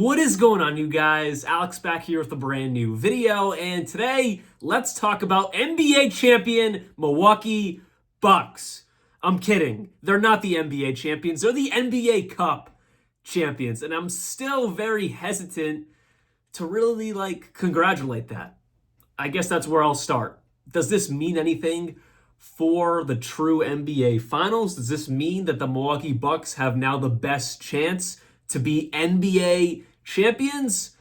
What is going on, you guys? Alex back here with a brand new video, and today let's talk about NBA champion Milwaukee Bucks. I'm kidding. They're not the NBA champions. They're the NBA Cup champions, and I'm still very hesitant to really congratulate that. I guess that's where I'll start. Does this mean anything for the true NBA Finals? Does this mean that the Milwaukee Bucks have now the best chance to be NBA champions?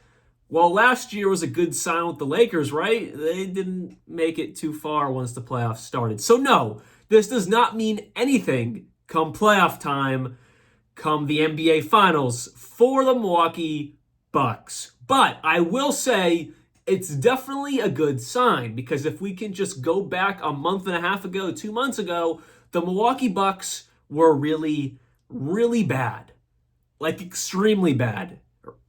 Well, last year was a good sign with the Lakers, right? They didn't make it too far once the playoffs started. So no, this does not mean anything come playoff time, come the NBA Finals for the Milwaukee Bucks. But I will say it's definitely a good sign, because if we can just go back a month and a half ago, 2 months ago, the Milwaukee Bucks were really, really bad. Extremely bad.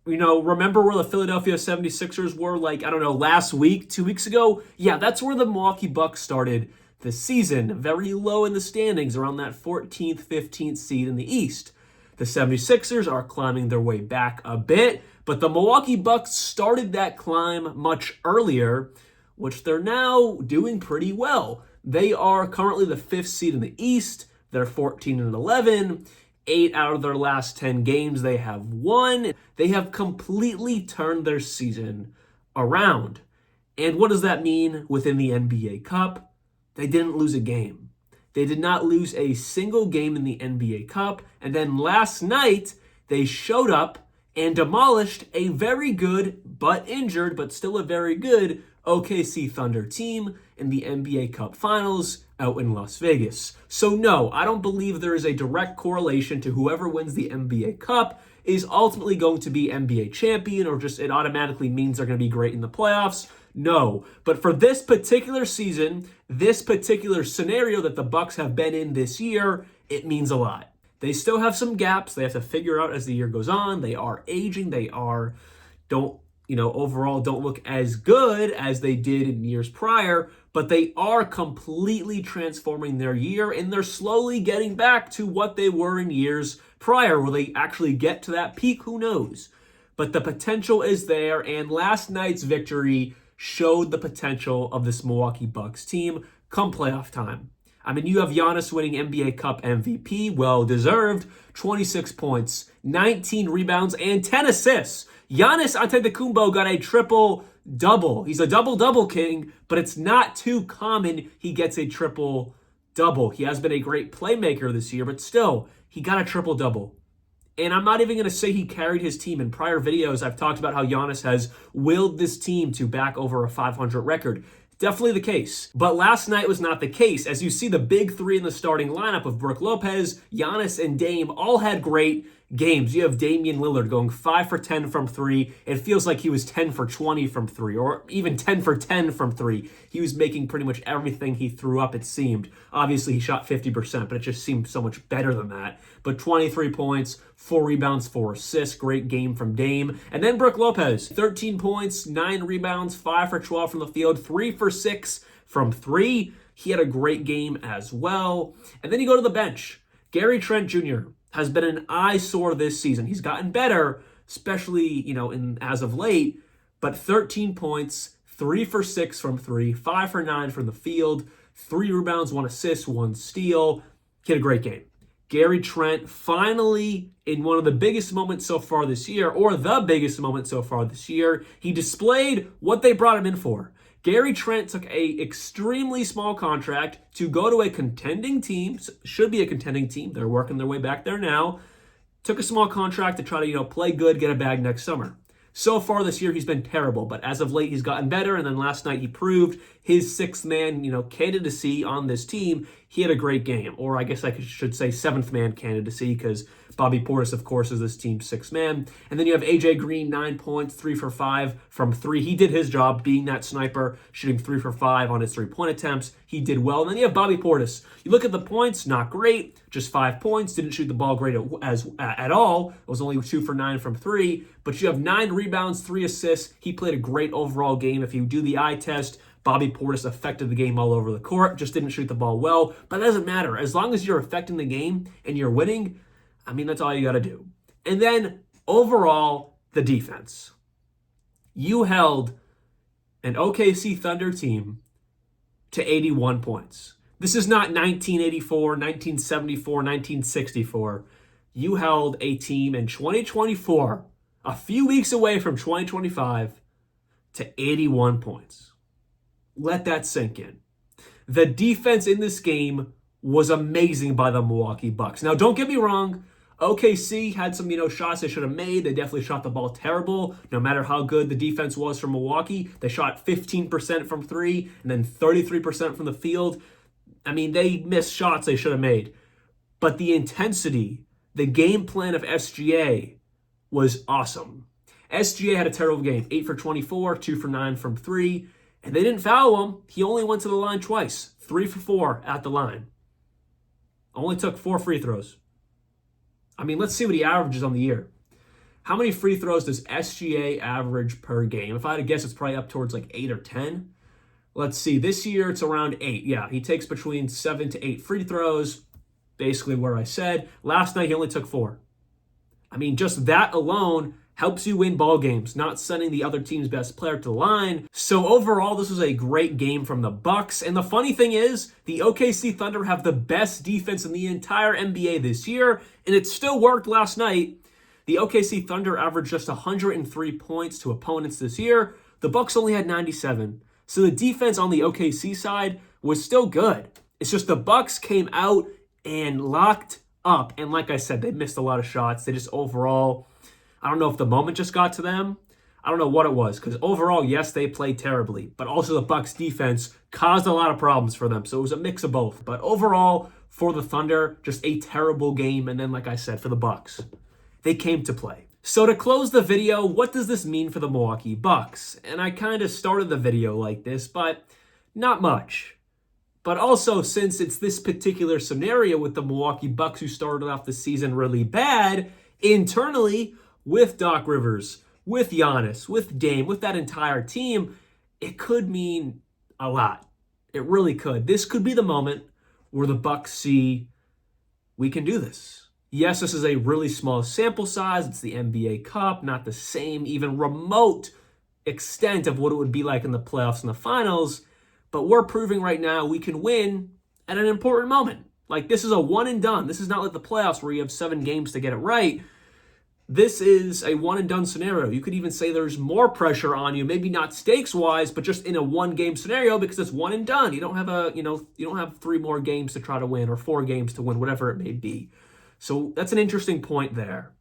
You know, remember where the Philadelphia 76ers were, last week, 2 weeks ago? Yeah, that's where the Milwaukee Bucks started the season. Very low in the standings, around that 14th, 15th seed in the East. The 76ers are climbing their way back a bit, but the Milwaukee Bucks started that climb much earlier, which they're now doing pretty well. They are currently the 5th seed in the East. They're 14-11. 8 out of their last 10 games they have won. They have completely turned their season around. And what does that mean within the NBA Cup? They didn't lose a game. They did not lose a single game in the NBA Cup. And then last night, they showed up and demolished a very good, but injured, but still a very good OKC Thunder team in the NBA Cup Finals out in Las Vegas. So no, I don't believe there is a direct correlation to whoever wins the NBA Cup is ultimately going to be NBA champion, or just it automatically means they're going to be great in the playoffs. No, but for this particular season, this particular scenario that the Bucks have been in this year, it means a lot. They still have some gaps they have to figure out as the year goes on. They are aging. They overall don't look as good as they did in years prior, but they are completely transforming their year, and they're slowly getting back to what they were in years prior. Will they actually get to that peak? Who knows? But the potential is there, and last night's victory showed the potential of this Milwaukee Bucks team come playoff time. I mean, you have Giannis winning NBA Cup MVP, well-deserved, 26 points, 19 rebounds, and 10 assists. Giannis Antetokounmpo got a triple-double. He's a double-double king, but it's not too common he gets a triple-double. He has been a great playmaker this year, but still, he got a triple-double. And I'm not even going to say he carried his team. In prior videos, I've talked about how Giannis has willed this team to back over a 500 record. Definitely the case. But last night was not the case. As you see, the big three in the starting lineup of Brook Lopez, Giannis, and Dame all had great games. You have Damian Lillard going 5 for 10 from 3. It feels like he was 10 for 20 from 3, or even 10 for 10 from 3. He was making pretty much everything he threw up, it seemed. Obviously, he shot 50%, but it just seemed so much better than that. But 23 points, 4 rebounds, 4 assists. Great game from Dame. And then Brook Lopez, 13 points, 9 rebounds, 5 for 12 from the field, 3 for 6 from 3. He had a great game as well. And then you go to the bench. Gary Trent Jr. has been an eyesore this season. He's gotten better, especially, as of late, but 13 points, 3 for 6 from 3, 5 for 9 from the field, 3 rebounds, 1 assist, 1 steal. He had a great game. Gary Trent finally, in one of the biggest moments so far this year, or the biggest moment so far this year, he displayed what they brought him in for. Gary Trent took a extremely small contract to go to a contending team, should be a contending team. They're working their way back there now. Took a small contract to try to, play good, get a bag next summer. So far this year, he's been terrible, but as of late, he's gotten better. And then last night, he proved his sixth man, candidacy on this team. He had a great game, or I guess I should say seventh man candidacy, because Bobby Portis, of course, is this team's sixth man. And then you have AJ Green, 9 points, 3 for 5 from 3. He did his job being that sniper, shooting 3 for 5 on his 3-point attempts. He did well. And then you have Bobby Portis. You look at the points, not great, just 5 points. Didn't shoot the ball great at all. It was only 2 for 9 from 3. But you have 9 rebounds, 3 assists. He played a great overall game. If you do the eye test, Bobby Portis affected the game all over the court, just didn't shoot the ball well. But that doesn't matter. As long as you're affecting the game and you're winning, that's all you got to do. And then overall, the defense. You held an OKC Thunder team to 81 points. This is not 1984, 1974, 1964. You held a team in 2024, a few weeks away from 2025, to 81 points. Let that sink in. The defense in this game was amazing by the Milwaukee Bucks. Now, don't get me wrong. OKC had some, shots they should have made. They definitely shot the ball terrible. No matter how good the defense was from Milwaukee, they shot 15% from three and then 33% from the field. I mean, they missed shots they should have made. But the intensity, the game plan of SGA was awesome. SGA had a terrible game. 8 for 24, 2 for 9 from three. And they didn't foul him. He only went to the line twice. 3 for 4 at the line. Only took 4 free throws. I mean, let's see what he averages on the year. How many free throws does SGA average per game? If I had to guess, it's probably up towards like 8 or 10. Let's see. This year, it's around 8. Yeah, he takes between 7 to 8 free throws. Basically where I said. Last night, he only took 4. I mean, just that alone helps you win ball games, not sending the other team's best player to the line. So overall, this was a great game from the Bucks. And the funny thing is, the OKC Thunder have the best defense in the entire NBA this year, and it still worked last night. The OKC Thunder averaged just 103 points to opponents this year. The Bucks only had 97. So the defense on the OKC side was still good. It's just the Bucks came out and locked up. And like I said, they missed a lot of shots. They just overall, I don't know if the moment just got to them. I don't know what it was, because overall, yes, they played terribly, but also the Bucks defense caused a lot of problems for them. So it was a mix of both. But overall, for the Thunder, just a terrible game. And then, like I said, for the Bucks, they came to play. So to close the video, what does this mean for the Milwaukee Bucks? And I kind of started the video like this, but not much. But also, since it's this particular scenario with the Milwaukee Bucks who started off the season really bad, internally, with Doc Rivers, with Giannis, with Dame, with that entire team, it could mean a lot. It really could. This could be the moment where the Bucks see, we can do this. Yes, this is a really small sample size. It's the NBA Cup, not the same, even remote extent of what it would be like in the playoffs and the finals. But we're proving right now we can win at an important moment. Like, this is a one and done. This is not like the playoffs where you have 7 games to get it right. This is a one and done scenario. You could even say there's more pressure on you, maybe not stakes wise, but just in a one game scenario because it's one and done. You don't have you don't have 3 more games to try to win or 4 games to win, whatever it may be. So that's an interesting point there.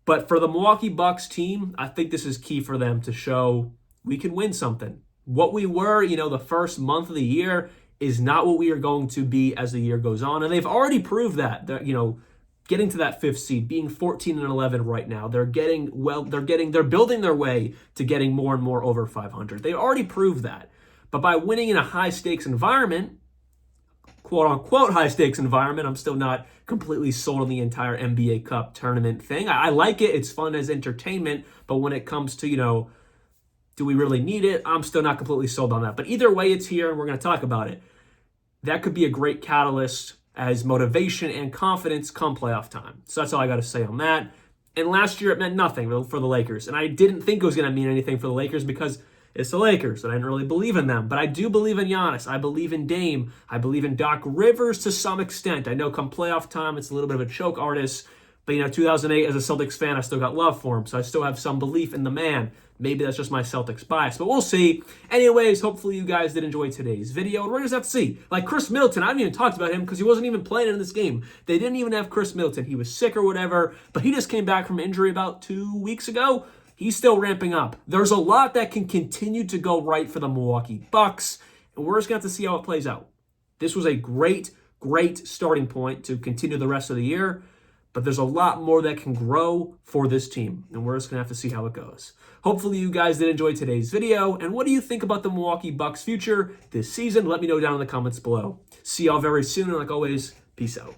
But for the Milwaukee Bucks team, I think this is key for them to show we can win something. What we were, the first month of the year is not what we are going to be as the year goes on. And they've already proved that, getting to that 5th seed, being 14 and 11 right now. They're building their way to getting more and more over 500. They already proved that. But by winning in a high stakes environment, quote unquote high stakes environment, I'm still not completely sold on the entire NBA Cup tournament thing. I like it. It's fun as entertainment. But when it comes to, do we really need it? I'm still not completely sold on that. But either way, it's here and we're going to talk about it. That could be a great catalyst as motivation and confidence come playoff time. So that's all I got to say on that. And last year, it meant nothing for the Lakers. And I didn't think it was going to mean anything for the Lakers because it's the Lakers, and I didn't really believe in them. But I do believe in Giannis. I believe in Dame. I believe in Doc Rivers to some extent. I know come playoff time, it's a little bit of a choke artist. But, 2008, as a Celtics fan, I still got love for him. So I still have some belief in the man. Maybe that's just my Celtics bias, but we'll see. Anyways, hopefully you guys did enjoy today's video. And we're going to have to see. Like Chris Middleton, I haven't even talked about him because he wasn't even playing in this game. They didn't even have Chris Middleton. He was sick or whatever, but he just came back from injury about 2 weeks ago. He's still ramping up. There's a lot that can continue to go right for the Milwaukee Bucks, and we're just going to have to see how it plays out. This was a great, great starting point to continue the rest of the year. But there's a lot more that can grow for this team, and we're just going to have to see how it goes. Hopefully you guys did enjoy today's video, and what do you think about the Milwaukee Bucks' future this season? Let me know down in the comments below. See y'all very soon, and like always, peace out.